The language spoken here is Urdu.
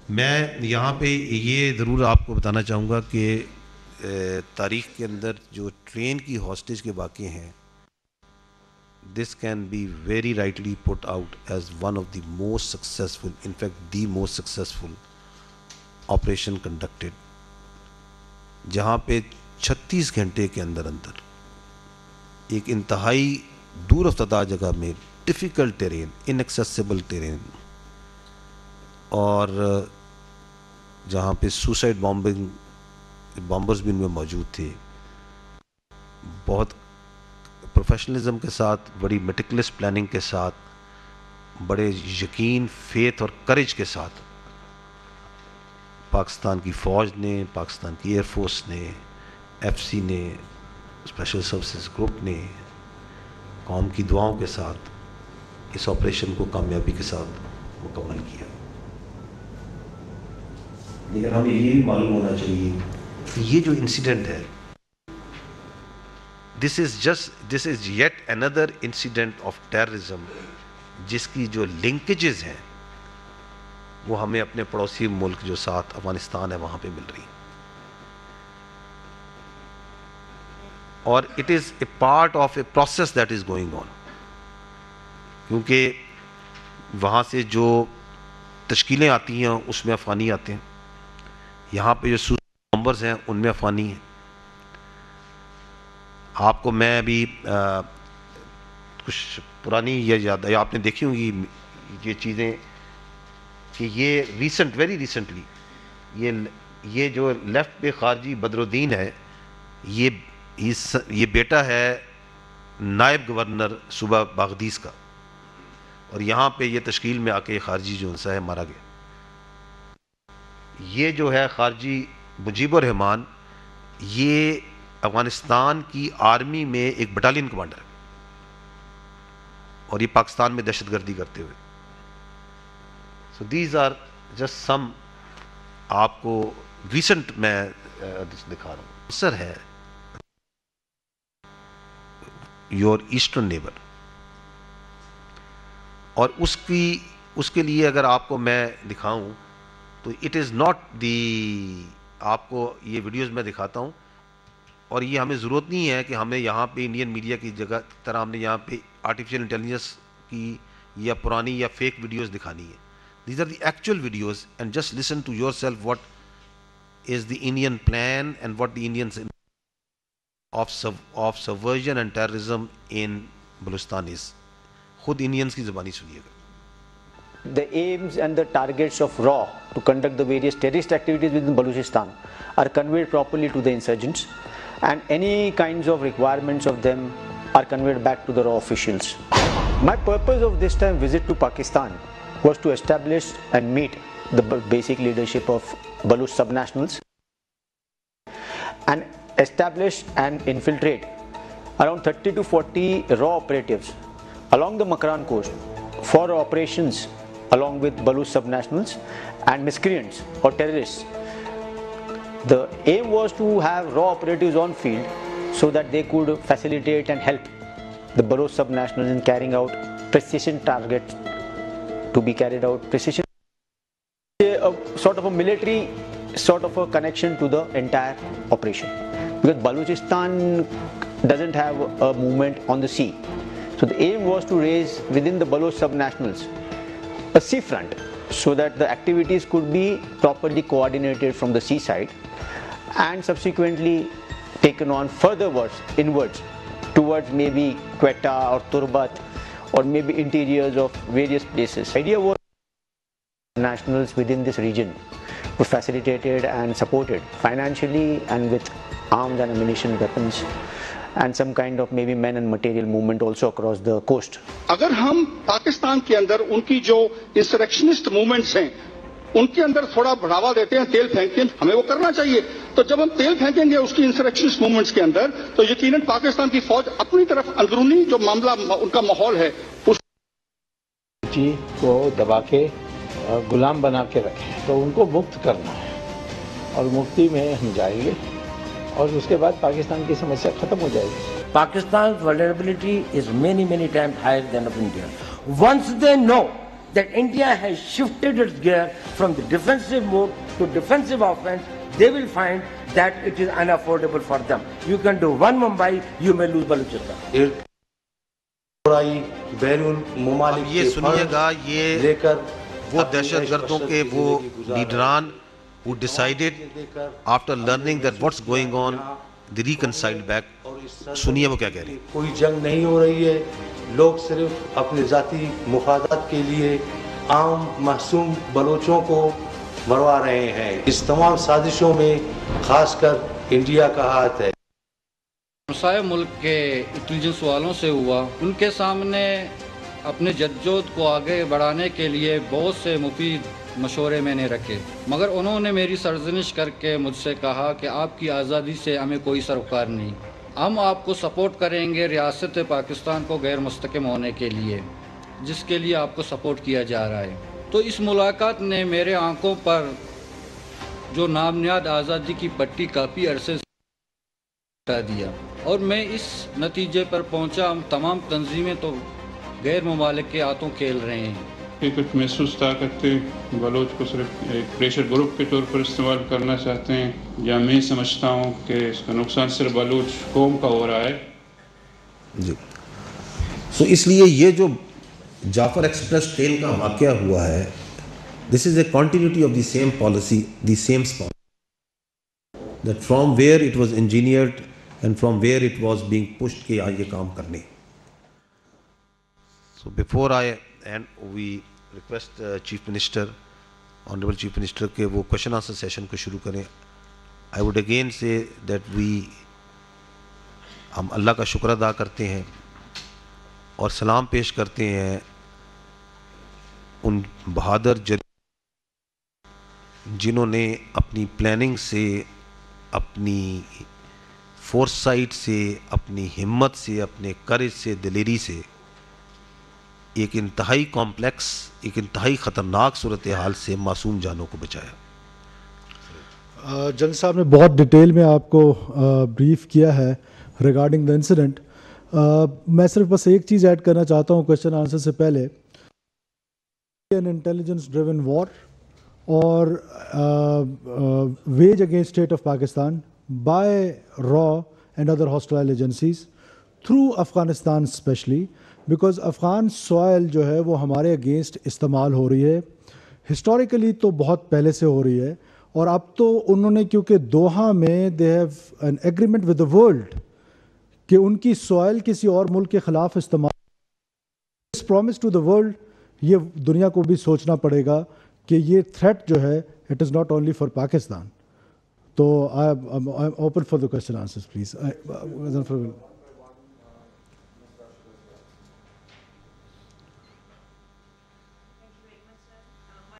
میں یہاں پہ یہ ضرور آپ کو بتانا چاہوں گا کہ تاریخ کے اندر جو ٹرین کی ہاسٹیج کے واقعے ہیں، this can be very rightly put out as one of the most successful, in fact the most successful operation conducted, جہاں پہ 36 گھنٹے کے اندر ایک انتہائی دور افتادہ جگہ میں ڈیفیکلٹ ٹیرین، inaccessible ٹیرین، اور جہاں پہ سوسائڈ بامبرز بھی ان میں موجود تھے، بہت پروفیشنلزم کے ساتھ، بڑی میٹیکولس پلاننگ کے ساتھ، بڑے یقین، فیتھ اور کریج کے ساتھ پاکستان کی فوج نے، پاکستان کی ایئر فورس نے، ایف سی نے، اسپیشل سروسز گروپ نے قوم کی دعاؤں کے ساتھ اس آپریشن کو کامیابی کے ساتھ مکمل کیا۔ لیکن ہمیں یہ بھی معلوم ہونا چاہیے کہ یہ جو انسیڈنٹ ہے، this is yet another incident of terrorism جس کی جو لنکیجز ہیں وہ ہمیں اپنے پڑوسی ملک جو ساتھ افغانستان ہے وہاں پہ مل رہی ہیں، اور it is a part of a process that is going on، کیونکہ وہاں سے جو تشکیلیں آتی ہیں اس میں افغانی آتے ہیں، یہاں پہ جو بامبرز ہیں ان میں افغانی ہیں۔ آپ کو میں ابھی کچھ پرانی یہ یاد ہے، آپ نے دیکھی ہوں گی یہ چیزیں کہ یہ ویری ریسنٹلی یہ جو لیفٹ پہ خارجی بدر الدین ہے، یہ بیٹا ہے نائب گورنر صوبہ باغدیس کا، اور یہاں پہ یہ تشکیل میں آ کے خارجی جو انسا ہے مارا گیا۔ یہ جو ہے خارجی مجیب الرحمان، یہ افغانستان کی آرمی میں ایک بٹالین کمانڈر ہے، اور یہ پاکستان میں دہشت گردی کرتے ہوئے۔ So these are just some, آپ کو ریسنٹ میں دکھا رہا ہوں۔ سر ہے یور ایسٹرن نیبر، اور اس کے لیے اگر آپ کو میں دکھاؤں تو اٹ از ناٹ دی، آپ کو یہ ویڈیوز میں دکھاتا ہوں، اور یہ ہمیں ضرورت نہیں ہے کہ ہمیں یہاں پہ انڈین میڈیا کی جگہ طرح ہم نے یہاں پہ آرٹیفیشل انٹیلیجنس کی یا پرانی یا فیک ویڈیوز دکھانی ہے۔ These are the actual videos, and just listen to yourself what is the Indian plan and what the Indians of subversion and terrorism in Balochistan is. خود انڈینس کی زبانی سنیے گا۔ The aims and the targets of RAW to conduct the various terrorist activities within Balochistan are conveyed properly to the insurgents, and any kinds of requirements of them are conveyed back to the RAW officials. My purpose of this time visit to Pakistan was to establish and meet the basic leadership of Baloch subnationals and establish and infiltrate around 30 to 40 RAW operatives along the Makran coast for operations along with Baloch subnationals and miscreants or terrorists. The aim was to have RAW operatives on field so that they could facilitate and help the Baloch subnationals in carrying out precision targets to be carried out. Precision, a sort of a military sort of a connection to the entire operation, because Balochistan doesn't have a movement on the sea. So the aim was to raise within the Baloch subnationals a sea front so that the activities could be properly coordinated from the seaside and subsequently taken on furtherwards inwards towards maybe Quetta or Turbat or maybe interiors of various places. The idea was nationals within this region were facilitated and supported financially and with arms and ammunition, weapons, and some kind of maybe men and material movement also across the coast. اگر ہم پاکستان کے اندر ان کی جو انسرکشنسٹ موومنٹس ہیں ان کے اندر تھوڑا بڑھاوا دیتے ہیں، تیل پھینکتے ہیں، ہمیں وہ کرنا چاہیے۔ تو جب ہم تیل پھینکیں گے اس کی انسرکشنسٹ موومنٹس کے اندر تو یقیناً پاکستان کی فوج اپنی طرف اندرونی جو معاملہ ان کا ماحول ہے اس جی کو دبا کے غلام بنا کے رکھیں، تو ان کو مکت کرنا ہے، اور مکتی میں ہم جائیں گے اور اس کے بعد پاکستان کی سمسیا ختم ہو جائے گی۔ Pakistan's vulnerability is many times higher than of India. Once they know that India has shifted its gear from the defensive mode to defensive offense, they will find that it is unaffordable for them. You can do one Mumbai, you may lose Baluchistan. اب یہ سنیے گا، یہ وہ دہشت گردوں کے وہ لیڈران who decided after learning that what's going on, they reconciled back. سنیے وہ کیا کہہ رہے ہیں. کوئی جنگ نہیں ہو رہی ہے، لوگ صرف اپنے ذاتی مفادات کے لیے عام معصوم بلوچوں کو مروا رہے ہیں. اس تمام سازشوں میں خاص کر انڈیا کا ہاتھ ہے. ہمسائے ملک کے انٹیلیجنس والوں سے ہوا، ان کے سامنے اپنے جدوجہد کو آگے بڑھانے کے لیے بہت سے مفید مشورے میں نے رکھے، مگر انہوں نے میری سرزنش کر کے مجھ سے کہا کہ آپ کی آزادی سے ہمیں کوئی سروکار نہیں، ہم آپ کو سپورٹ کریں گے ریاست پاکستان کو غیر مستحکم ہونے کے لیے، جس کے لیے آپ کو سپورٹ کیا جا رہا ہے. تو اس ملاقات نے میرے آنکھوں پر جو نامنیاد آزادی کی پٹی کافی عرصے سے ہٹا دیا، اور میں اس نتیجے پر پہنچا ہم تمام تنظیمیں تو غیر ممالک کے ہاتھوں کھیل رہے ہیں. کہ کچھ محسوس طاقت بلوچ کو صرف ایک پریشر گروپ کے طور پر استعمال کرنا چاہتے ہیں، یا میں سمجھتا ہوں کہ اس کا نقصان صرف بلوچ قوم کا ہو رہا ہے. جی اس لیے یہ جو جعفر ایکسپریس ٹرین کا واقعہ ہوا ہے، this is a continuity of the same policy, the same that from where it was engineered and from where it was being pushed کہ یہ کام کرنے. So before I and we request chief minister, honourable chief minister کہ وہ کوشچن آنسر سیشن کو شروع کریں. I would again say that ہم اللہ کا شکر ادا کرتے ہیں اور سلام پیش کرتے ہیں ان بہادر جنہوں نے اپنی پلاننگ سے، اپنی فورس سائٹ سے، اپنی ہمت سے، اپنے کرج سے، دلیری سے ایک انتہائی کمپلیکس، ایک انتہائی خطرناک صورتحال سے معصوم جانوں کو بچایا. جنگ صاحب نے بہت ڈیٹیل میں آپ کو بریف کیا ہے ریگارڈنگ دا انسیڈنٹ. میں صرف بس ایک چیز ایڈ کرنا چاہتا ہوں کویشچن آنسر سے پہلے. ان انٹیلیجنس ڈریون وار اور wage against state of Pakistan by را and other hostile agencies through Afghanistan especially, because Afghan soil جو ہے وہ ہمارے اگینسٹ استعمال ہو رہی ہے. ہسٹوریکلی تو بہت پہلے سے ہو رہی ہے، اور اب تو انہوں نے کیونکہ دوحہ میں they have an agreement with the world کہ ان کی سوائل کسی اور ملک کے خلاف استعمال، اس پرومس ٹو دا ورلڈ، یہ دنیا کو بھی سوچنا پڑے گا کہ یہ تھریٹ جو ہے it is not only for Pakistan. تو I am open for the question answers please.